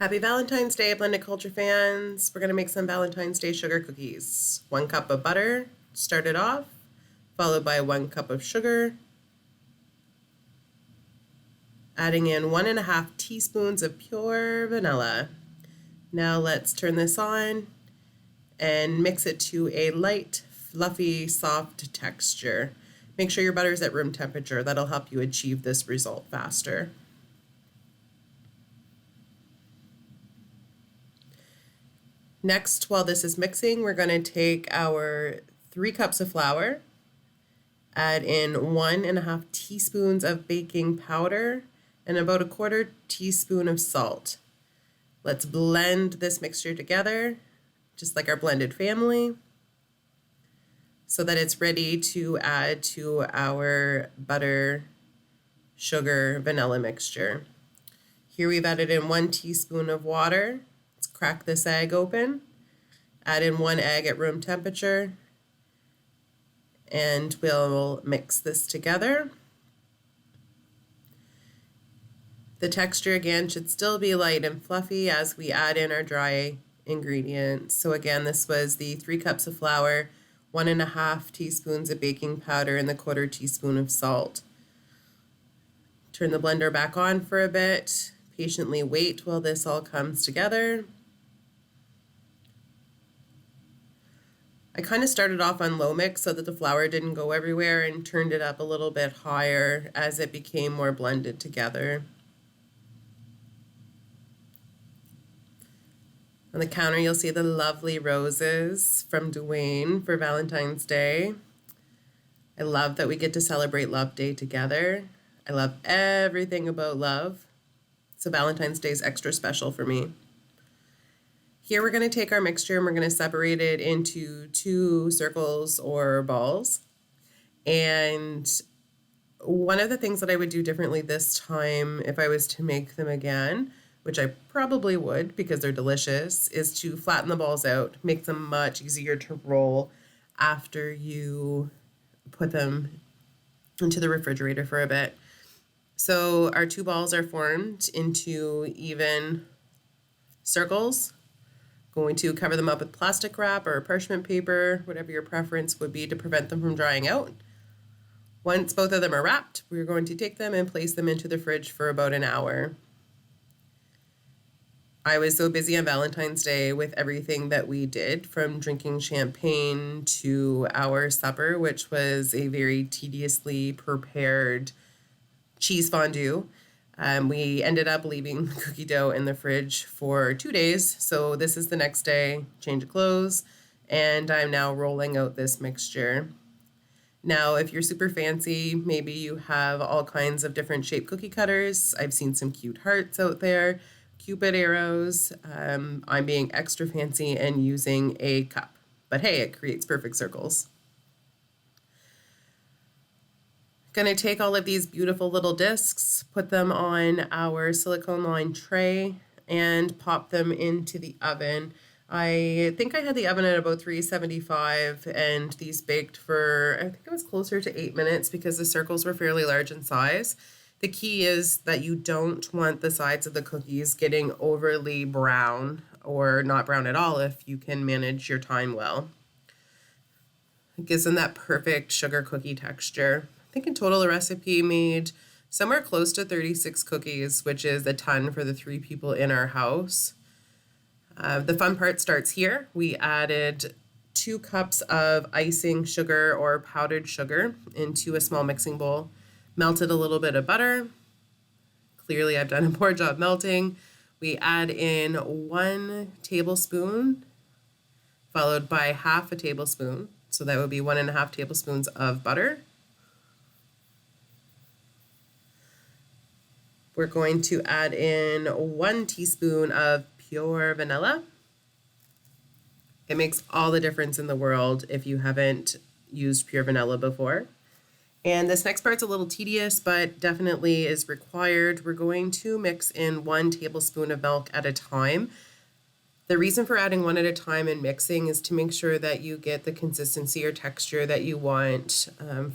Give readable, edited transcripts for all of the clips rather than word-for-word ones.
Happy Valentine's Day, Blended Culture fans. We're going to make some Valentine's Day sugar cookies. 1 cup of butter, start it off, followed by 1 cup of sugar. Adding in 1.5 teaspoons of pure vanilla. Now let's turn this on and mix it to a light, fluffy, soft texture. Make sure your butter is at room temperature. That'll help you achieve this result faster. Next, while this is mixing, we're going to take our 3 cups of flour, add in 1.5 teaspoons of baking powder, and about 1/4 teaspoon of salt. Let's blend this mixture together, just like our blended family, so that it's ready to add to our butter, sugar, vanilla mixture. Here we've added in 1 teaspoon of water. Let's crack this egg open, add in 1 egg at room temperature, and we'll mix this together. The texture again should still be light and fluffy as we add in our dry ingredients. So again, this was the 3 cups of flour, 1.5 teaspoons of baking powder, and the 1/4 teaspoon of salt. Turn the blender back on for a bit. Patiently wait while this all comes together. I kind of started off on low mix so that the flour didn't go everywhere and turned it up a little bit higher as it became more blended together. On the counter, you'll see the lovely roses from Dwaine for Valentine's Day. I love that we get to celebrate Love Day together. I love everything about love. So Valentine's Day is extra special for me. Here we're going to take our mixture and we're going to separate it into 2 circles or balls. And one of the things that I would do differently this time if I was to make them again, which I probably would because they're delicious, is to flatten the balls out, make them much easier to roll after you put them into the refrigerator for a bit. So our 2 balls are formed into even circles. Going to cover them up with plastic wrap or parchment paper, whatever your preference would be to prevent them from drying out. Once both of them are wrapped, we're going to take them and place them into the fridge for about an hour. I was so busy on Valentine's Day with everything that we did, from drinking champagne to our supper, which was a very tediously prepared cheese fondue. We ended up leaving the cookie dough in the fridge for 2 days. So this is the next day, change of clothes, and I'm now rolling out this mixture. Now, if you're super fancy, maybe you have all kinds of different shaped cookie cutters. I've seen some cute hearts out there, Cupid arrows. I'm being extra fancy and using a cup, but hey, it creates perfect circles. Going to take all of these beautiful little discs, put them on our silicone lined tray, and pop them into the oven. I think I had the oven at about 375, and these baked for, I think it was closer to 8 minutes because the circles were fairly large in size. The key is that you don't want the sides of the cookies getting overly brown, or not brown at all if you can manage your time well. It gives them that perfect sugar cookie texture. I think in total the recipe made somewhere close to 36 cookies, which is a ton for the 3 people in our house. The fun part starts here. We added 2 cups of icing sugar or powdered sugar into a small mixing bowl. Melted a little bit of butter. Clearly I've done a poor job melting. We add in 1 tablespoon, followed by 1/2 tablespoon. So that would be 1.5 tablespoons of butter. We're going to add in 1 teaspoon of pure vanilla. It makes all the difference in the world if you haven't used pure vanilla before. And this next part's a little tedious, but definitely is required. We're going to mix in 1 tablespoon of milk at a time. The reason for adding 1 at a time and mixing is to make sure that you get the consistency or texture that you want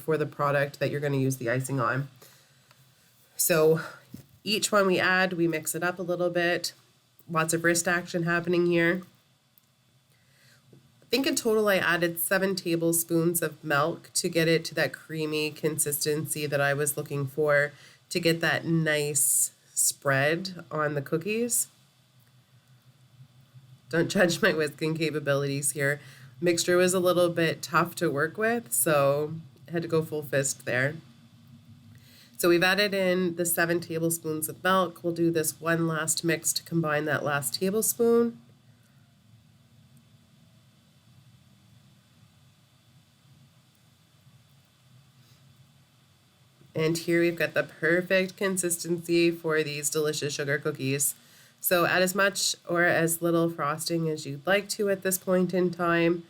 for the product that you're going to use the icing on. So each one we add, we mix it up a little bit. Lots of wrist action happening here. I think in total I added 7 tablespoons of milk to get it to that creamy consistency that I was looking for, to get that nice spread on the cookies. Don't judge my whisking capabilities here. Mixture was a little bit tough to work with, so I had to go full fist there. So we've added in the 7 tablespoons of milk. We'll do this one last mix to combine that last tablespoon. And here we've got the perfect consistency for these delicious sugar cookies. So add as much or as little frosting as you'd like to at this point in time.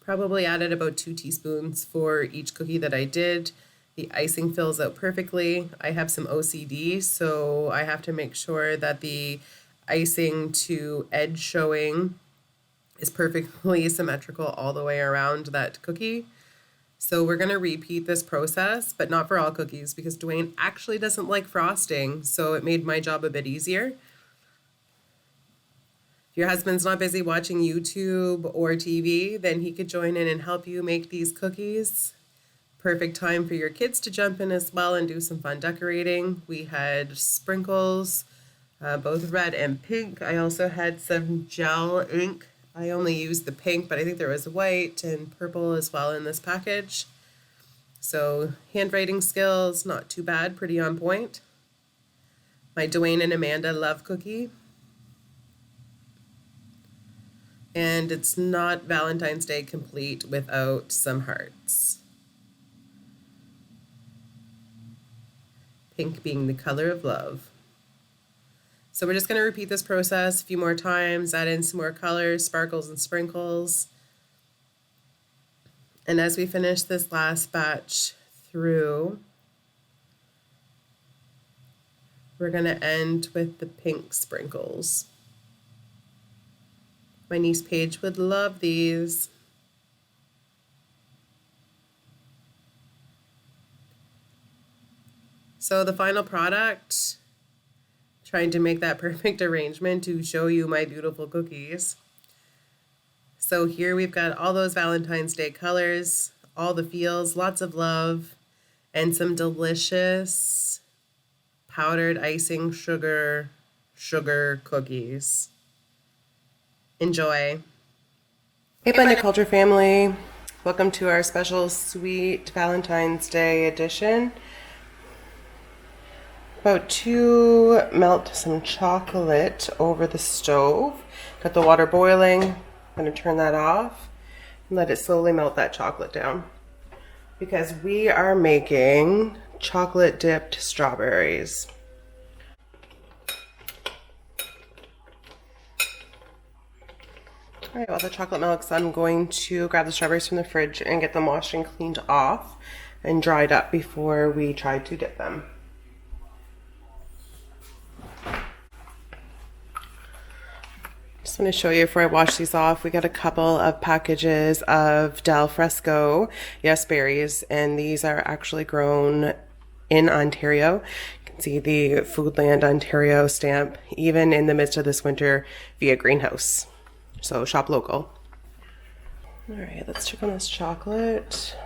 Probably added about 2 teaspoons for each cookie that I did. The icing fills out perfectly. I have some OCD, so I have to make sure that the icing to edge showing is perfectly symmetrical all the way around that cookie. So we're going to repeat this process, but not for all cookies, because Dwaine actually doesn't like frosting, so it made my job a bit easier. If your husband's not busy watching YouTube or TV, then he could join in and help you make these cookies. Perfect time for your kids to jump in as well and do some fun decorating. We had sprinkles, both red and pink. I also had some gel ink. I only used the pink, but I think there was white and purple as well in this package. So handwriting skills, not too bad, pretty on point. My Dwaine and Amanda love cookie. And it's not Valentine's Day complete without some hearts. Pink being the color of love. So we're just going to repeat this process a few more times, add in some more colors, sparkles and sprinkles. And as we finish this last batch through, we're going to end with the pink sprinkles. My niece Paige would love these. So the final product, trying to make that perfect arrangement to show you my beautiful cookies. So here we've got all those Valentine's Day colors, all the feels, lots of love, and some delicious powdered icing sugar cookies. Enjoy. Hey Blended Culture family, welcome to our special sweet Valentine's Day edition. About to melt some chocolate over the stove. Got the water boiling. I'm going to turn that off and let it slowly melt that chocolate down, because we are making chocolate dipped strawberries. All right, while the chocolate melts, I'm going to grab the strawberries from the fridge and get them washed and cleaned off and dried up before we try to dip them. Just want to show you before I wash these off, we got a couple of packages of Del Fresco Yes Berries, and these are actually grown in Ontario. You can see the Foodland Ontario stamp, even in the midst of this winter, via greenhouse. So shop local. All right, let's check on this chocolate.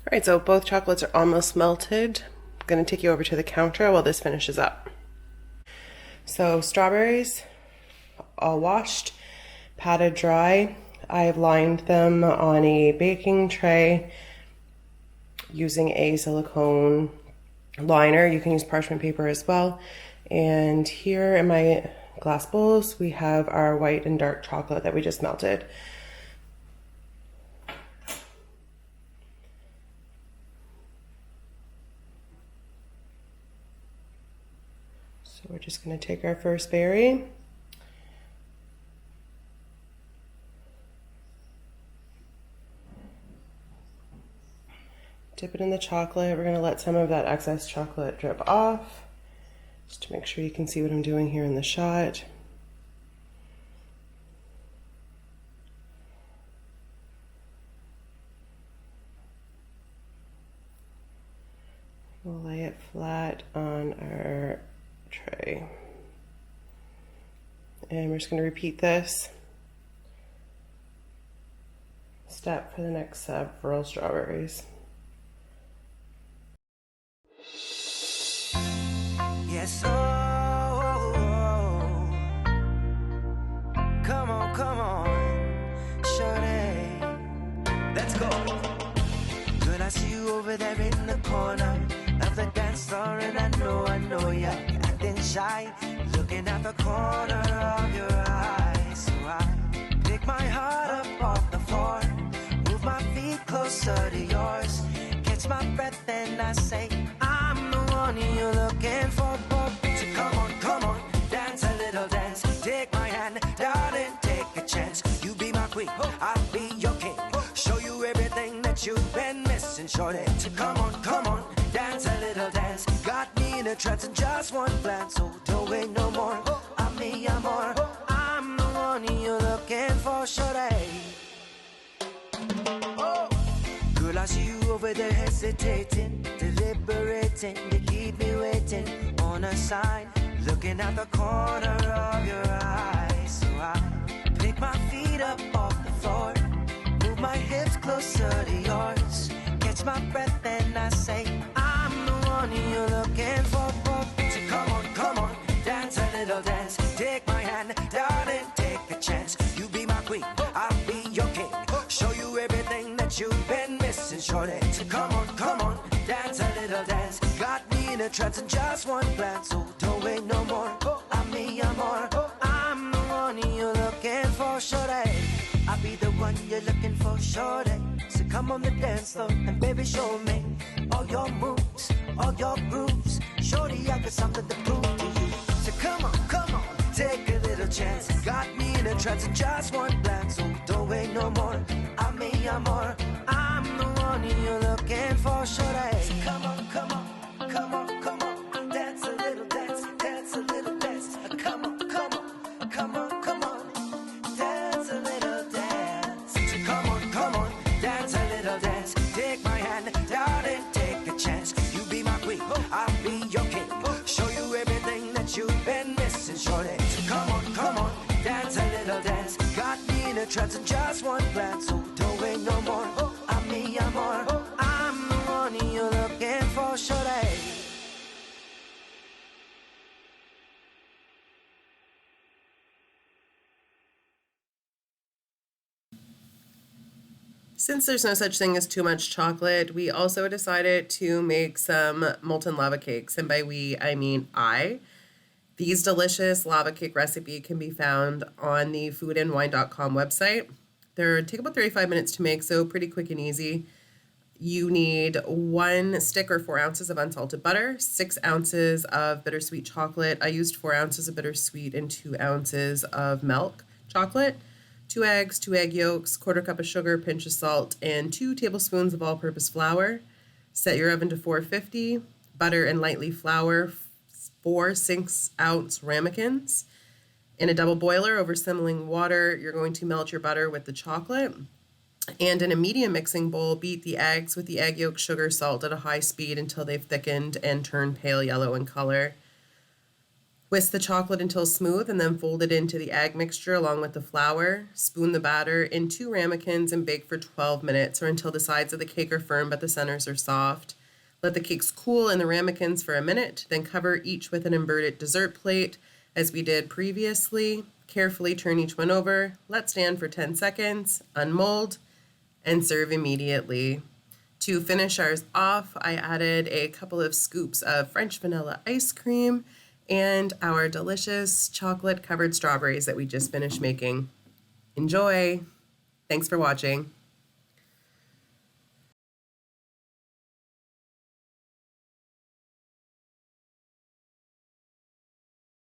All right, so both chocolates are almost melted. I'm gonna take you over to the counter while this finishes up. So strawberries, all washed, patted dry. I've lined them on a baking tray using a silicone liner. You can use parchment paper as well. And here in my glass bowls, we have our white and dark chocolate that we just melted. So we're just going to take our first berry. Dip it in the chocolate. We're going to let some of that excess chocolate drip off, just to make sure you can see what I'm doing here in the shot. We'll lay it flat on our tray. And we're just going to repeat this step for the next several strawberries. Yes, come on, shorty, let's go. Girl, I see you over there in the corner of the dance floor, and I know you're acting shy, looking at the corner of your eyes. So I pick my heart up off the floor, move my feet closer to yours, catch my breath and I say, I'm the one you're looking for. So come on, dance a little dance. Take my hand, darling, take a chance. You be my queen, I'll be your king. Show you everything that you've been missing, shorty. So come on, dance a little dance. Got me in a trance in just one glance. So don't wait no more, I'm me, I'm more. I'm the one you're looking for, shorty. Girl, I see you over there hesitating, deliberating. You keep me waiting on a sign, looking at the corner of your eyes. So I pick my feet up off the floor, move my hips closer to yours, catch my breath and I say, I'm the one you're looking for. So come on, dance a little dance. Take my hand, darling, take a chance. You be my queen, I'll be your king. Show you everything that you've been missing, shorty. So come on, dance a little dance. Got me in a trance in just one glance. So don't wait no more, I'm me, I'm more. I'm the one you're looking for, shorty. I'll be the one you're looking for, shorty. So come on the dance floor and baby show me all your moves, all your grooves. Shorty, I got something to prove to you. So come on, take a little chance. Got me in a trance in just one glance. So don't wait no more, I'm me, I'm more. I'm the one you're looking for, shorty. So come on, dance a little dance, dance a little dance. Come on, dance a little dance. So come on, dance a little dance. Take my hand, darling, take a chance. You be my queen, I'll be your king. Show you everything that you've been missing, shorty. So come on, dance a little dance. Got me in a trance in just one glance. So don't wait no more, I'm me, I'm more. I'm the one you're looking for, shorty. Since there's no such thing as too much chocolate, we also decided to make some molten lava cakes. And by we, I mean I. These delicious lava cake recipe can be found on the foodandwine.com website. They take about 35 minutes to make, so pretty quick and easy. You need 1 stick or 4 ounces of unsalted butter, 6 ounces of bittersweet chocolate. I used 4 ounces of bittersweet and 2 ounces of milk chocolate, 2 eggs, 2 egg yolks, 1/4 cup of sugar, pinch of salt, and 2 tablespoons of all-purpose flour. Set your oven to 450. Butter and lightly flour 4 6-ounce ramekins. In a double boiler over simmering water, you're going to melt your butter with the chocolate. And in a medium mixing bowl, beat the eggs with the egg yolk, sugar, salt at a high speed until they've thickened and turned pale yellow in color. Whisk the chocolate until smooth and then fold it into the egg mixture along with the flour. Spoon the batter in 2 ramekins and bake for 12 minutes or until the sides of the cake are firm but the centers are soft. Let the cakes cool in the ramekins for a minute, then cover each with an inverted dessert plate as we did previously. Carefully turn each one over, let stand for 10 seconds, unmold, and serve immediately. To finish ours off, I added a couple of scoops of French vanilla ice cream and our delicious chocolate-covered strawberries that we just finished making. Enjoy! Thanks for watching.